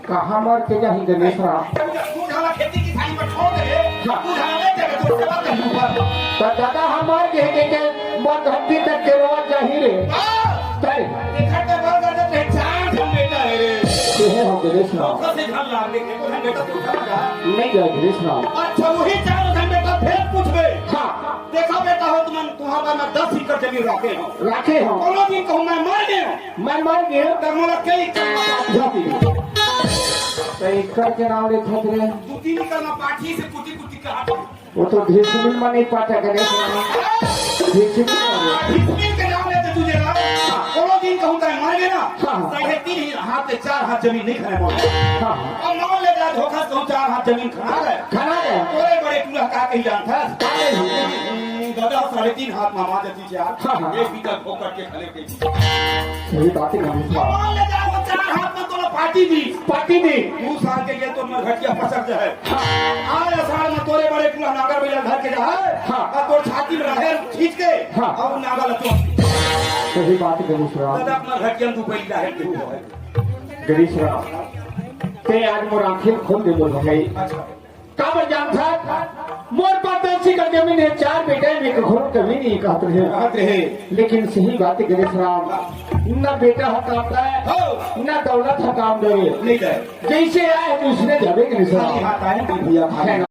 कहाँ मर के जाही गणेश राम तू ढाला खेती की थाली में छोड़ दे तू ढाला ले जाके तू सेवा कर ऊपर तो दादा हमार के मत हड्डी तक के रोवा जाही रे तय देखा ते बाल कर दे चार हम बेटा है रे ये हो गणेश राम कैसे घर ला ले के तो बेटा तू समझा नहीं गया गणेश राम अच्छा वही चार हम बेटा फिर पूछबे हाँ देखा बेटा हो तुम तुम्हारा मैं 10 एकड़ जमीन रखे हो राखे हो कोनो दिन कहूं मैं मर गया मैं मर गया तो मोला कई जाती तो इकर के नाम ले खत रे कुटी निकलना पाठी से कुटी कुटी का वो तो ढेसुमिल में नहीं पाता गणेश राम ढेसुमिल इसमें के नाम लेते तुझे ना कोनो दिन कहूं तो मर गया ना हाँ। 3.5 हाथ से 4 हाथ जमीन नहीं खाने बोल हाँ और मान ले जा धोखा कहूं 4 हाथ जमीन खा गए खाना गया तोरे बड़े टूला का कहीं जानता दादा 3.5 हाथ मामा देती यार हाँ। एक बीता ठोकर के खले के सही बात है गणेश राम मान ले जा वो 4 हाथ में तो पार्टी दी पार्टी दी 2 साल के लिए तो मैं घटिया पसक जाए आए साल में तोरे बड़े टूला नागर बेला घर के जा हाँ। और तो छाती में रहे खींच के हाँ। और नागर तो सही बात है गणेश राम दादा अपना घटिया तू पहला है तू है गणेश राम ते आज मोर आंखें खोल दे बोल भाई अच्छा काबर जान था मोर पर 10 एकड़ जमीन है 4 बेटे में एक घोर कभी नहीं कहते हैं बात रहे लेकिन सही बात है गणेश राम न बेटा हकामता है हो न दौलत हकाम दे नहीं जाए जैसे आए दूसरे जावे गणेश खाली राम हाथ आए भैया है ना?